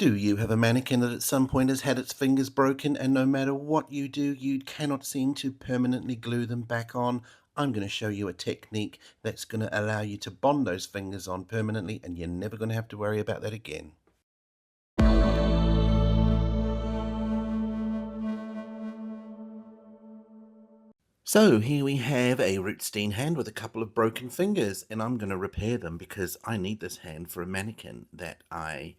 Do you have a mannequin that at some point has had its fingers broken and no matter what you do, you cannot seem to permanently glue them back on? I'm going to show you a technique that's going to allow you to bond those fingers on permanently and you're never going to have to worry about that again. So here we have a Rootstein hand with a couple of broken fingers, and I'm going to repair them because I need this hand for a mannequin that I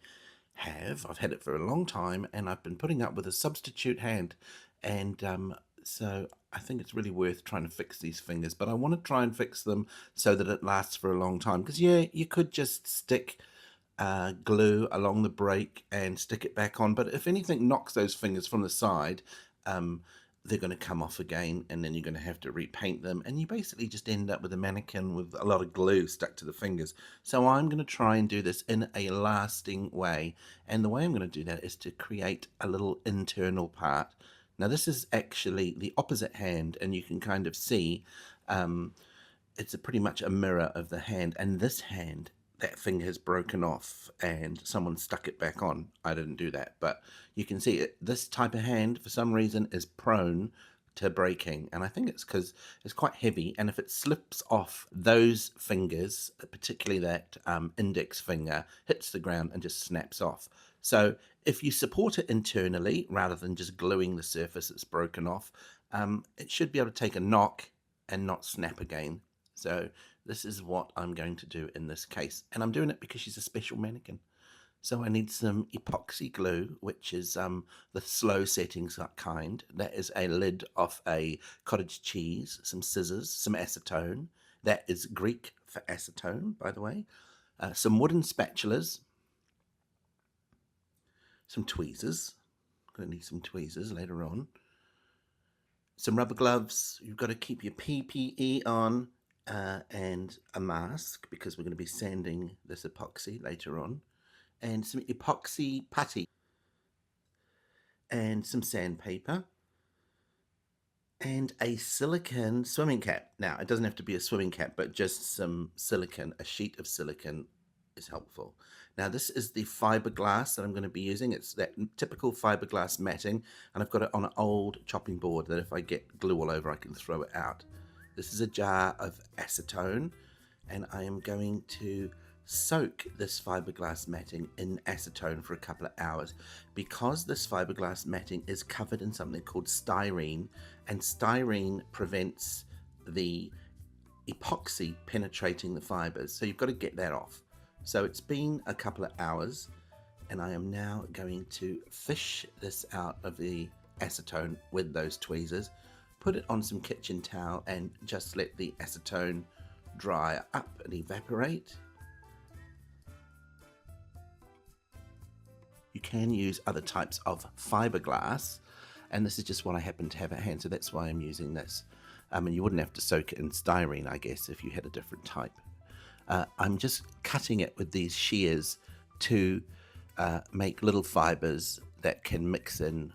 have. I've had it for a long time, and I've been putting up with a substitute hand, and so I think it's really worth trying to fix these fingers, but I want to try and fix them so that it lasts for a long time, because yeah, you could just stick glue along the break and stick it back on, but if anything knocks those fingers from the side, um, they're going to come off again, and then you're going to have to repaint them, and you basically just end up with a mannequin with a lot of glue stuck to the fingers. So I'm going to try and do this in a lasting way, and the way I'm going to do that is to create a little internal part. Now this is actually the opposite hand, and you can kind of see it's pretty much a mirror of the hand, and this hand, that finger has broken off and someone stuck it back on. I didn't do that, but you can see it. This type of hand for some reason is prone to breaking, and I think it's because it's quite heavy, and if it slips off, those fingers, particularly that index finger, hits the ground and just snaps off. So if you support it internally rather than just gluing the surface that's broken off, it should be able to take a knock and not snap again. So this is what I'm going to do in this case, and I'm doing it because she's a special mannequin. So I need some epoxy glue, which is the slow settings kind. That is a lid off a cottage cheese, some scissors, some acetone. That is Greek for acetone, by the way. Some wooden spatulas, some tweezers. I'm going to need some tweezers later on. Some rubber gloves. You've got to keep your PPE on. And a mask, because we're going to be sanding this epoxy later on, and some epoxy putty, and some sandpaper, and a silicone swimming cap. Now, it doesn't have to be a swimming cap, but just some silicone, a sheet of silicone is helpful. Now, this is the fiberglass that I'm going to be using. It's that typical fiberglass matting, and I've got it on an old chopping board that if I get glue all over, I can throw it out. This is a jar of acetone, and I am going to soak this fiberglass matting in acetone for a couple of hours. Because this fiberglass matting is covered in something called styrene, and styrene prevents the epoxy penetrating the fibers, so you've got to get that off. So it's been a couple of hours, and I am now going to fish this out of the acetone with those tweezers, put it on some kitchen towel, and just let the acetone dry up and evaporate. You can use other types of fiberglass, and this is just what I happen to have at hand, so that's why I'm using this. And you wouldn't have to soak it in styrene, I guess, if you had a different type. I'm just cutting it with these shears to make little fibers that can mix in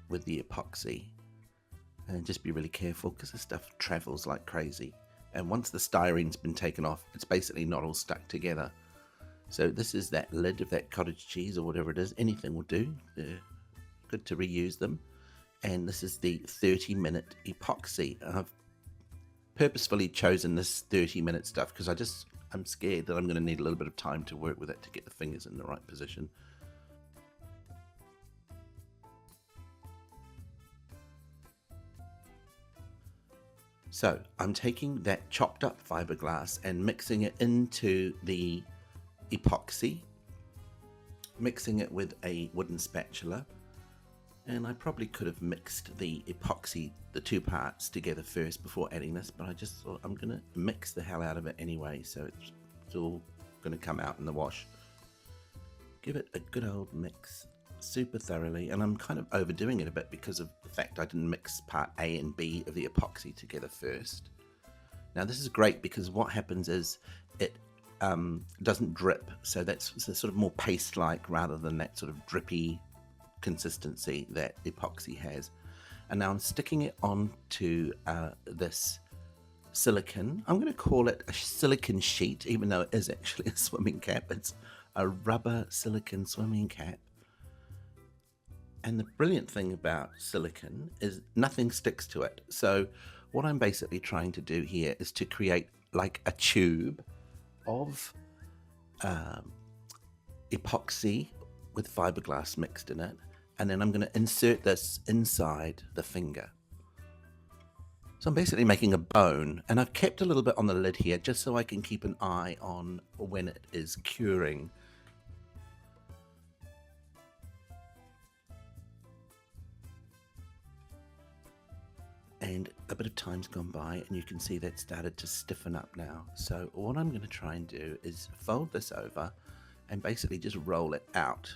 with the epoxy. And just be really careful, because this stuff travels like crazy. And once the styrene's been taken off, it's basically not all stuck together. So this is that lid of that cottage cheese or whatever it is. Anything will do. They're good to reuse them. And this is the 30-minute epoxy. I've purposefully chosen this 30-minute stuff because I'm scared that I'm going to need a little bit of time to work with it to get the fingers in the right position. So I'm taking that chopped up fiberglass and mixing it into the epoxy, mixing it with a wooden spatula, and I probably could have mixed the epoxy, the two parts together first before adding this, but I just thought I'm going to mix the hell out of it anyway, so it's all going to come out in the wash. Give it a good old mix super thoroughly, and I'm kind of overdoing it a bit because of the fact I didn't mix part A and B of the epoxy together first. Now this is great because what happens is it doesn't drip, so that's sort of more paste-like rather than that sort of drippy consistency that epoxy has. And now I'm sticking it onto this silicone. I'm going to call it a silicone sheet, even though it is actually a swimming cap. It's a rubber silicone swimming cap. And the brilliant thing about silicon is nothing sticks to it. So what I'm basically trying to do here is to create like a tube of epoxy with fiberglass mixed in it, and then I'm going to insert this inside the finger. So I'm basically making a bone, and I've kept a little bit on the lid here just so I can keep an eye on when it is curing. And a bit of time's gone by, and you can see that started to stiffen up now. So what I'm going to try and do is fold this over and basically just roll it out.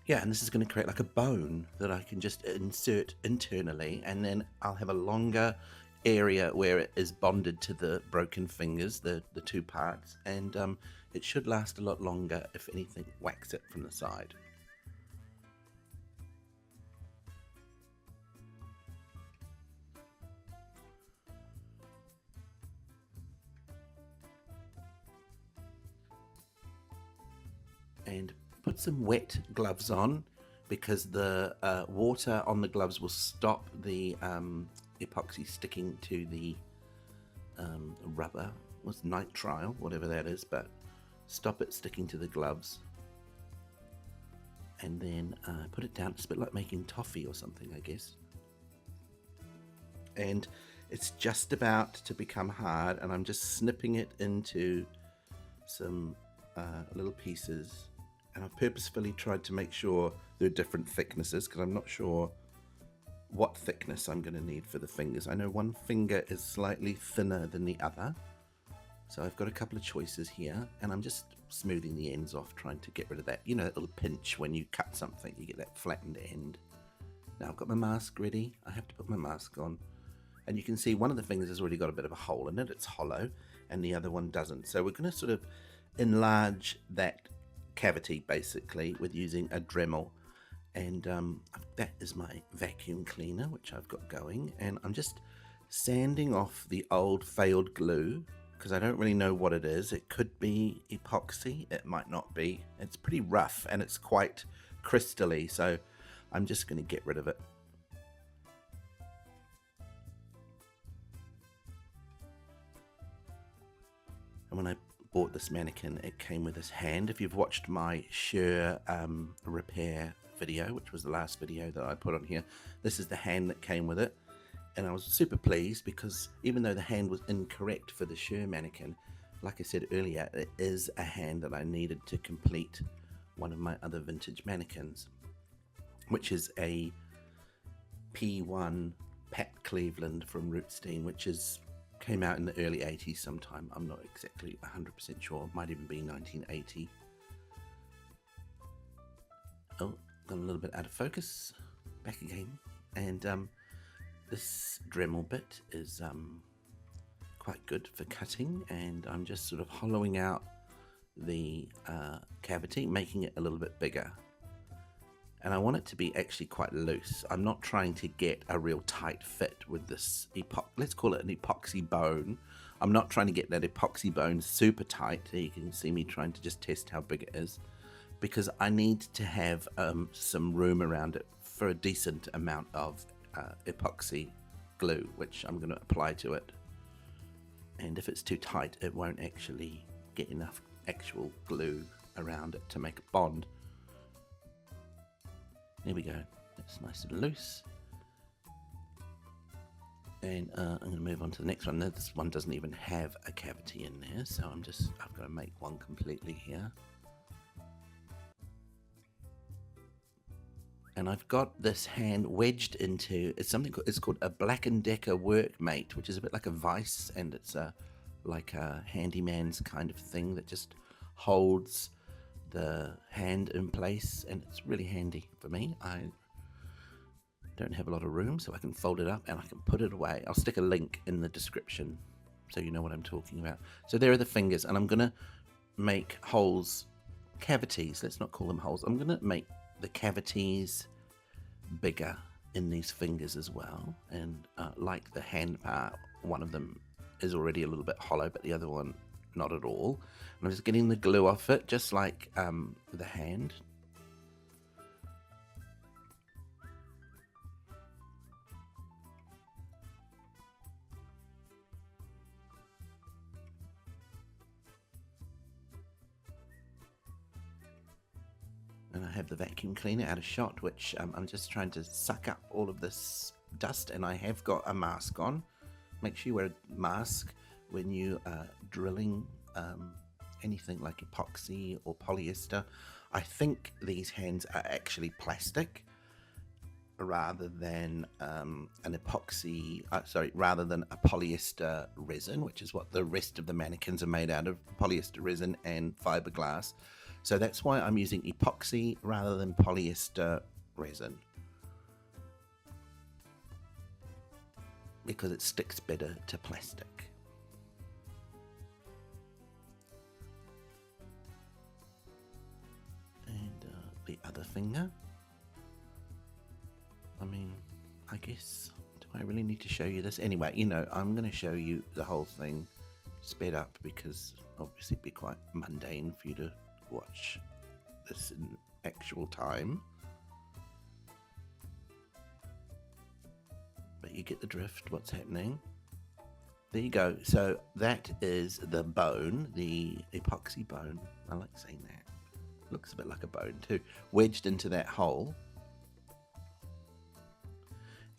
Yeah, and this is going to create like a bone that I can just insert internally, and then I'll have a longer area where it is bonded to the broken fingers, the two parts, and it should last a lot longer if anything whacks it from the side. And put some wet gloves on, because the water on the gloves will stop the epoxy sticking to the rubber, was nitrile, whatever that is, but stop it sticking to the gloves. And then put it down. It's a bit like making toffee or something, I guess. And it's just about to become hard, and I'm just snipping it into some little pieces. And I've purposefully tried to make sure there are different thicknesses, because I'm not sure what thickness I'm going to need for the fingers. I know one finger is slightly thinner than the other, so I've got a couple of choices here, and I'm just smoothing the ends off, trying to get rid of that, you know, that little pinch when you cut something, you get that flattened end. Now I've got my mask ready. I have to put my mask on, and you can see one of the fingers has already got a bit of a hole in it, it's hollow, and the other one doesn't. So we're going to sort of enlarge that cavity basically with using a Dremel, and that is my vacuum cleaner which I've got going, and I'm just sanding off the old failed glue, because I don't really know what it is. It could be epoxy, it might not be. It's pretty rough and it's quite crystally, so I'm just going to get rid of it. And when I bought this mannequin, it came with this hand. If you've watched my Shure repair video, which was the last video that I put on here, this is the hand that came with it. And I was super pleased, because even though the hand was incorrect for the Shure mannequin, like I said earlier, it is a hand that I needed to complete one of my other vintage mannequins, which is a P1 Pat Cleveland from Rootstein, which came out in the early 80s sometime. I'm not exactly 100% sure. Might even be 1980. Oh, got a little bit out of focus. Back again. And this Dremel bit is quite good for cutting, and I'm just sort of hollowing out the cavity, making it a little bit bigger. And I want it to be actually quite loose. I'm not trying to get a real tight fit with this let's call it an epoxy bone. I'm not trying to get that epoxy bone super tight. There you can see me trying to just test how big it is, because I need to have some room around it for a decent amount of epoxy glue, which I'm going to apply to it. And if it's too tight, it won't actually get enough actual glue around it to make a bond. There we go, it's nice and loose. And I'm going to move on to the next one. Now, this one doesn't even have a cavity in there, so I've got to make one completely here. And I've got this hand wedged into, it's called a Black & Decker Workmate, which is a bit like a vise, and it's like a handyman's kind of thing that just holds the hand in place, and it's really handy for me. I don't have a lot of room, so I can fold it up and I can put it away. I'll stick a link in the description so you know what I'm talking about. So there are the fingers, and I'm gonna make holes, cavities, let's not call them holes. I'm gonna make the cavities bigger in these fingers as well, and like the hand part, one of them is already a little bit hollow, but the other one not at all. And I'm just getting the glue off it, just like the hand. And I have the vacuum cleaner out of shot, which I'm just trying to suck up all of this dust, and I have got a mask on. Make sure you wear a mask when you are drilling anything like epoxy or polyester. I think these hands are actually plastic rather than an epoxy, rather than a polyester resin, which is what the rest of the mannequins are made out of, polyester resin and fiberglass. So that's why I'm using epoxy rather than polyester resin, because it sticks better to plastic. And the other finger. I mean, I guess, do I really need to show you this? Anyway, you know, I'm going to show you the whole thing sped up because obviously it'd be quite mundane for you to watch this in actual time. But you get the drift, what's happening. There you go. So that is the bone, the epoxy bone. I like saying that. Looks a bit like a bone too. Wedged into that hole.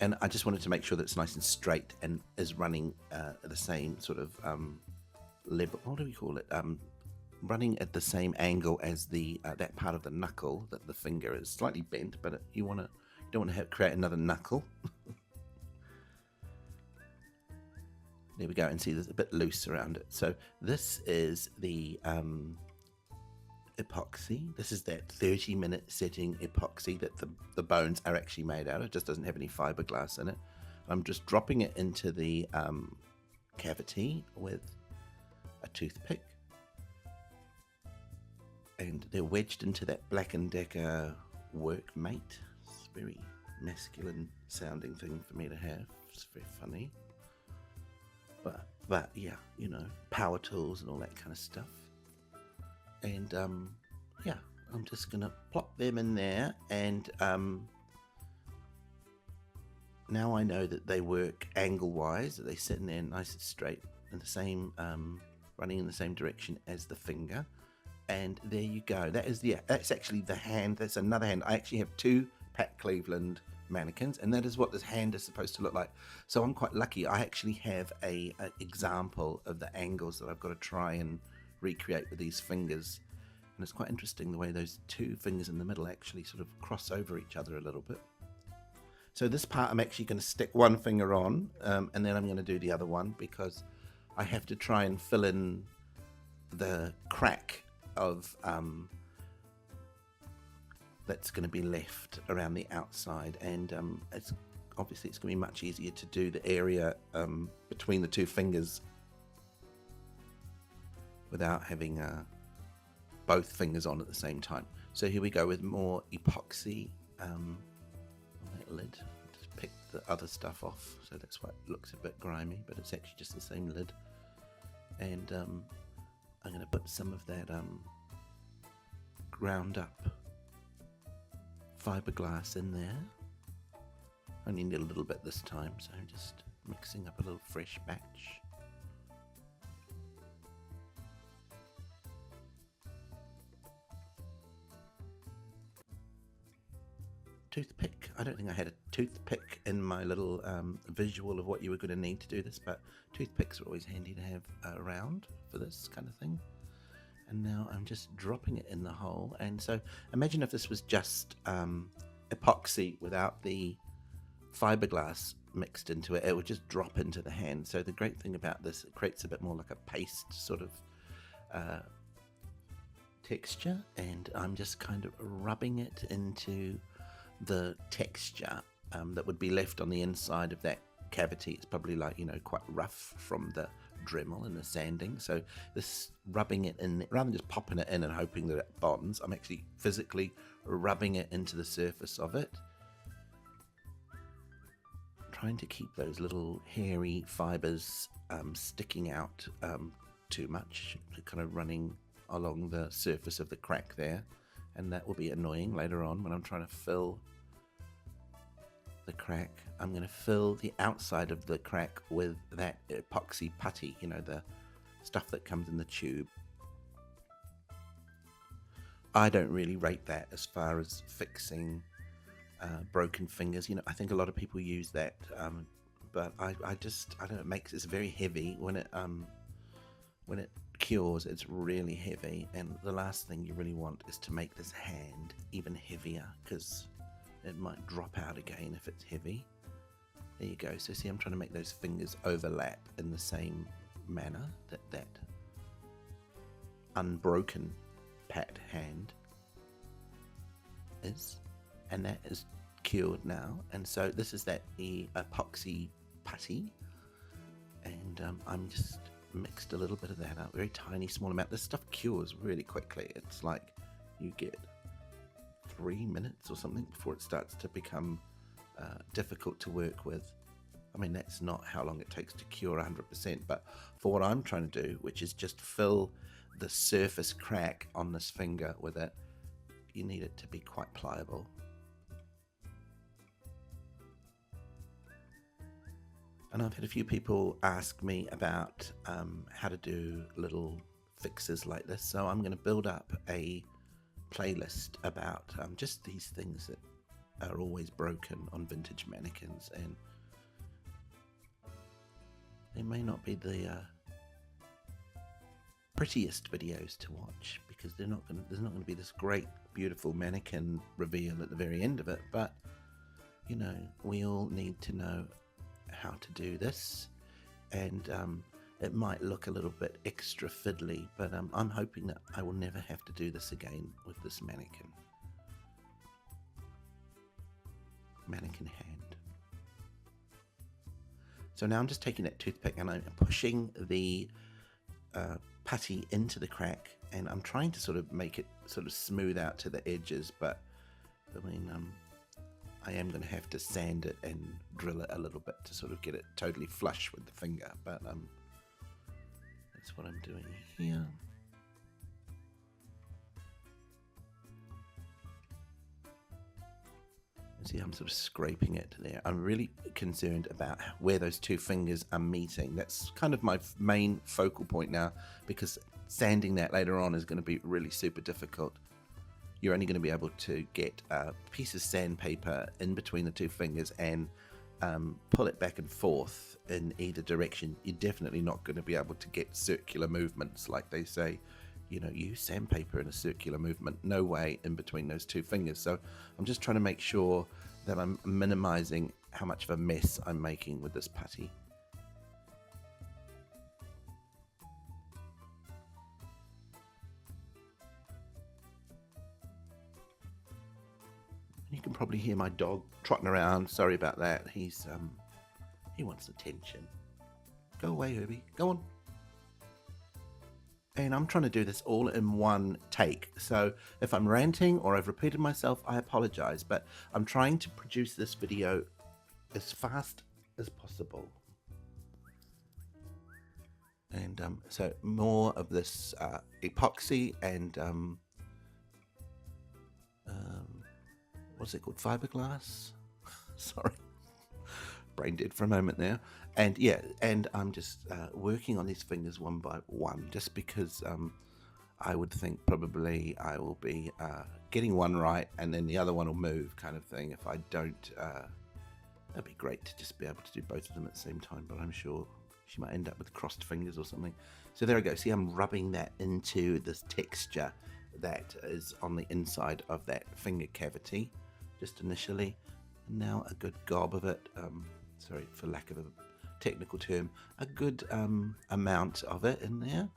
And I just wanted to make sure that it's nice and straight and is running the same sort of level. What do we call it? Running at the same angle as the that part of the knuckle, that the finger is slightly bent, but you don't want to create another knuckle. There we go, and see there's a bit loose around it. So this is the epoxy. This is that 30-minute setting epoxy that the bones are actually made out of. It just doesn't have any fiberglass in it. I'm just dropping it into the cavity with a toothpick. And they're wedged into that Black & Decker workmate. It's a very masculine sounding thing for me to have. It's very funny. But yeah, you know, power tools and all that kind of stuff. And yeah, I'm just gonna plop them in there, and now I know that they work angle wise, that they sit in there nice and straight in the same running in the same direction as the finger. And there you go. That's actually the hand. That's another hand. I actually have two Pat Cleveland mannequins, and that is what this hand is supposed to look like. So I'm quite lucky. I actually have a example of the angles that I've got to try and recreate with these fingers. And it's quite interesting the way those two fingers in the middle actually sort of cross over each other a little bit. So this part I'm actually going to stick one finger on, and then I'm going to do the other one, because I have to try and fill in the crack of that's going to be left around the outside, and it's going to be much easier to do the area between the two fingers without having both fingers on at the same time. So here we go with more epoxy on that lid. Just pick the other stuff off, so that's why it looks a bit grimy, but it's actually just the same lid. And I'm going to put some of that ground up fiberglass in there. I only need a little bit this time, so I'm just mixing up a little fresh batch. Toothpick. I don't think I had a toothpick in my little visual of what you were going to need to do this, but toothpicks are always handy to have around for this kind of thing. And now I'm just dropping it in the hole. And so imagine if this was just epoxy without the fiberglass mixed into it, it would just drop into the hand. So the great thing about this, it creates a bit more like a paste sort of texture, and I'm just kind of rubbing it into the texture that would be left on the inside of that cavity. It's probably like, you know, quite rough from the Dremel and the sanding. So this rubbing it in, rather than just popping it in and hoping that it bonds, I'm actually physically rubbing it into the surface of it, trying to keep those little hairy fibers sticking out too much, kind of running along the surface of the crack there, and that will be annoying later on when I'm trying to fill the crack. I'm going to fill the outside of the crack with that epoxy putty, you know, the stuff that comes in the tube. I don't really rate that as far as fixing broken fingers. You know, I think a lot of people use that, but I don't know, it makes it's very heavy when it cures. It's really heavy, and the last thing you really want is to make this hand even heavier, because it might drop out again if it's heavy. There you go. So see, I'm trying to make those fingers overlap in the same manner that unbroken pat hand is, and that is cured now. And so this is that epoxy putty, and I'm just mixed a little bit of that up, very tiny small amount. This stuff cures really quickly. It's like you get 3 minutes or something before it starts to become difficult to work with. I mean, that's not how long it takes to cure 100%, but for what I'm trying to do, which is just fill the surface crack on this finger with it, you need it to be quite pliable. And I've had a few people ask me about how to do little fixes like this, so I'm going to build up a playlist about just these things that are always broken on vintage mannequins, and they may not be the prettiest videos to watch, because there's not going to be this great beautiful mannequin reveal at the very end of it, but you know, we all need to know how to do this, and it might look a little bit extra fiddly, but I'm hoping that I will never have to do this again with this mannequin hand. So now I'm just taking that toothpick and I'm pushing the putty into the crack, and I'm trying to sort of make it sort of smooth out to the edges, but I mean, I am going to have to sand it and drill it a little bit to sort of get it totally flush with the finger, but that's what I'm doing here. See, I'm sort of scraping it there. I'm really concerned about where those two fingers are meeting. That's kind of my main focal point now, because sanding that later on is going to be really super difficult. You're only going to be able to get a piece of sandpaper in between the two fingers and pull it back and forth in either direction. You're definitely not going to be able to get circular movements like they say. You know, use sandpaper in a circular movement. No way in between those two fingers. So I'm just trying to make sure that I'm minimizing how much of a mess I'm making with this putty. You can probably hear my dog trotting around. Sorry about that. He wants attention. Go away, Herbie. Go on. And I'm trying to do this all in one take. So if I'm ranting or I've repeated myself, I apologize. But I'm trying to produce this video as fast as possible. And so more of this epoxy and what's it called? Fiberglass? Sorry. Brain dead for a moment there. And yeah, and I'm just working on these fingers one by one, just because I would think probably I will be getting one right and then the other one will move, kind of thing. If I don't, that'd be great to just be able to do both of them at the same time, but I'm sure she might end up with crossed fingers or something. So there we go. See, I'm rubbing that into this texture that is on the inside of that finger cavity, just initially. And now a good gob of it, sorry for lack of a technical term, a good amount of it in there.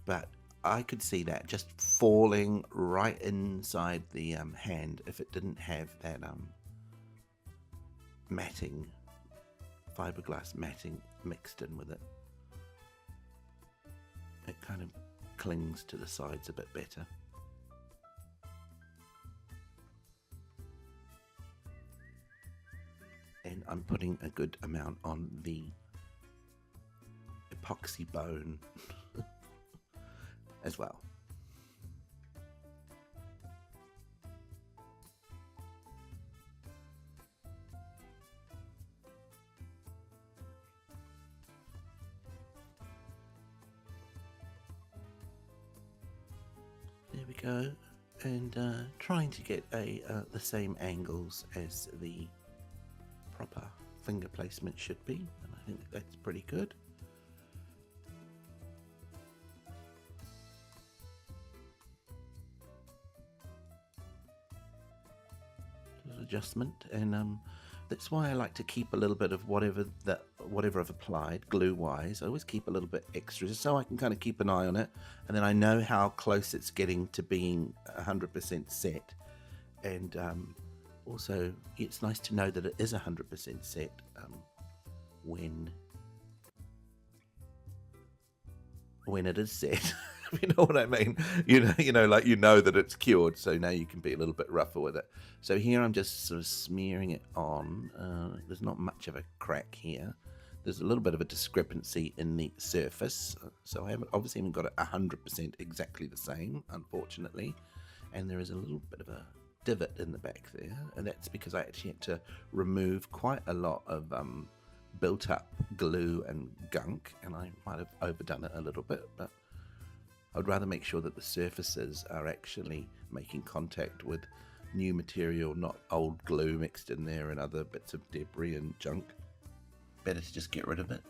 But I could see that just falling right inside the hand if it didn't have that matting, fiberglass matting mixed in with it. It kind of clings to the sides a bit better. And I'm putting a good amount on the epoxy bone as well. There we go, and trying to get the same angles as the proper finger placement should be, and I think that's pretty good. Little adjustment, and that's why I like to keep a little bit of whatever I've applied glue-wise. I always keep a little bit extra, just so I can kind of keep an eye on it, and then I know how close it's getting to being 100% set. And also, it's nice to know that it is 100% set when it is set. You know what I mean? Like that it's cured. So now you can be a little bit rougher with it. So here I'm just sort of smearing it on. There's not much of a crack here. There's a little bit of a discrepancy in the surface. So I obviously haven't got it 100% exactly the same, unfortunately. And there is a little bit of a divot in the back there, and that's because I actually had to remove quite a lot of built up glue and gunk, and I might have overdone it a little bit, but I'd rather make sure that the surfaces are actually making contact with new material, not old glue mixed in there and other bits of debris and junk. Better to just get rid of it.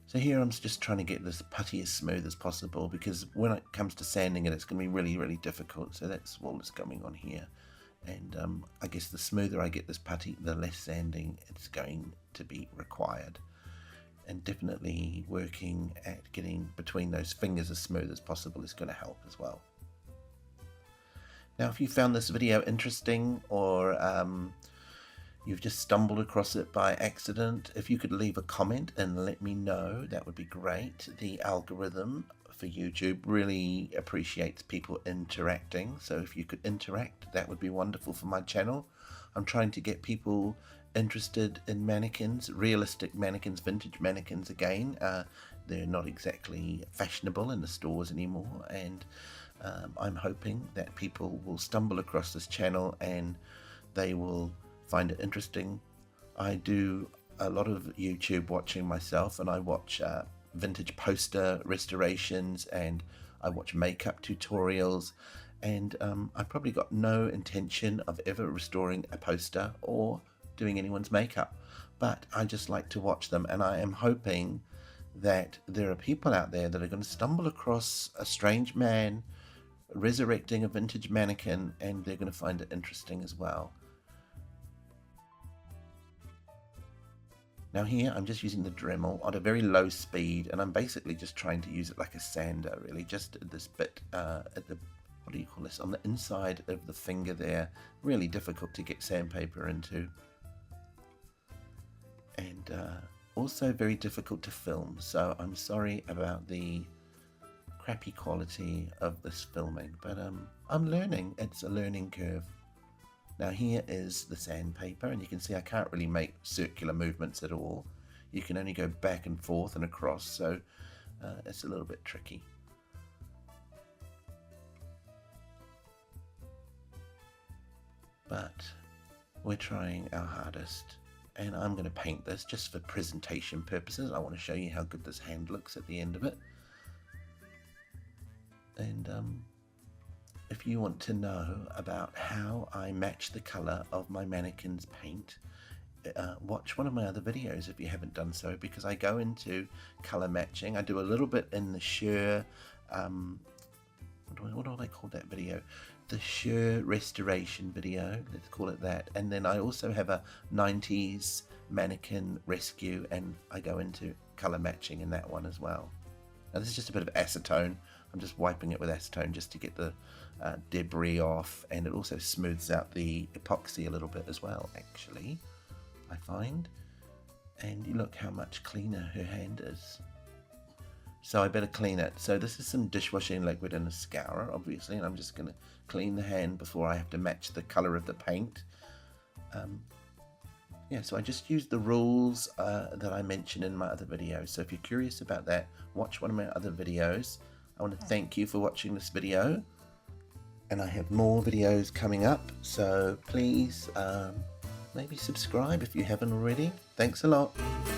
So here I'm just trying to get this putty as smooth as possible, because when it comes to sanding it, it's going to be really, really difficult. So that's all that's going on here. And I guess the smoother I get this putty, the less sanding it's going to be required. And definitely working at getting between those fingers as smooth as possible is going to help as well. Now, if you found this video interesting, or you've just stumbled across it by accident, if you could leave a comment and let me know, that would be great. The algorithm for YouTube really appreciates people interacting, so if you could interact, that would be wonderful for my channel. I'm trying to get people interested in mannequins, realistic mannequins, vintage mannequins again. They're not exactly fashionable in the stores anymore, and I'm hoping that people will stumble across this channel and they will find it interesting. I do a lot of YouTube watching myself, and I watch vintage poster restorations, and I watch makeup tutorials, and I probably got no intention of ever restoring a poster or doing anyone's makeup, but I just like to watch them, and I am hoping that there are people out there that are going to stumble across a strange man resurrecting a vintage mannequin, and they're going to find it interesting as well. Now here I'm just using the Dremel at a very low speed, and I'm basically just trying to use it like a sander, really, just at this bit at the, what do you call this, on the inside of the finger there. Really difficult to get sandpaper into, and also very difficult to film, so I'm sorry about the crappy quality of this filming, but I'm learning. It's a learning curve. Now here is the sandpaper, and you can see I can't really make circular movements at all. You can only go back and forth and across, so it's a little bit tricky. But we're trying our hardest, and I'm going to paint this just for presentation purposes. I want to show you how good this hand looks at the end of it. And if you want to know about how I match the color of my mannequin's paint, watch one of my other videos if you haven't done so, because I go into color matching. I do a little bit in the sheer, what do I call that video? The sheer restoration video, let's call it that. And then I also have a 90s mannequin rescue, and I go into color matching in that one as well. Now this is just a bit of acetone. I'm just wiping it with acetone just to get the debris off, and it also smooths out the epoxy a little bit as well, actually, I find. And you look how much cleaner her hand is. so I better clean it. So this is some dishwashing liquid and a scourer, obviously, and I'm just going to clean the hand before I have to match the colour of the paint. Yeah, so I just used the rules that I mentioned in my other videos. So if you're curious about that, watch one of my other videos. I want to thank you for watching this video, and I have more videos coming up, so please maybe subscribe if you haven't already. Thanks a lot.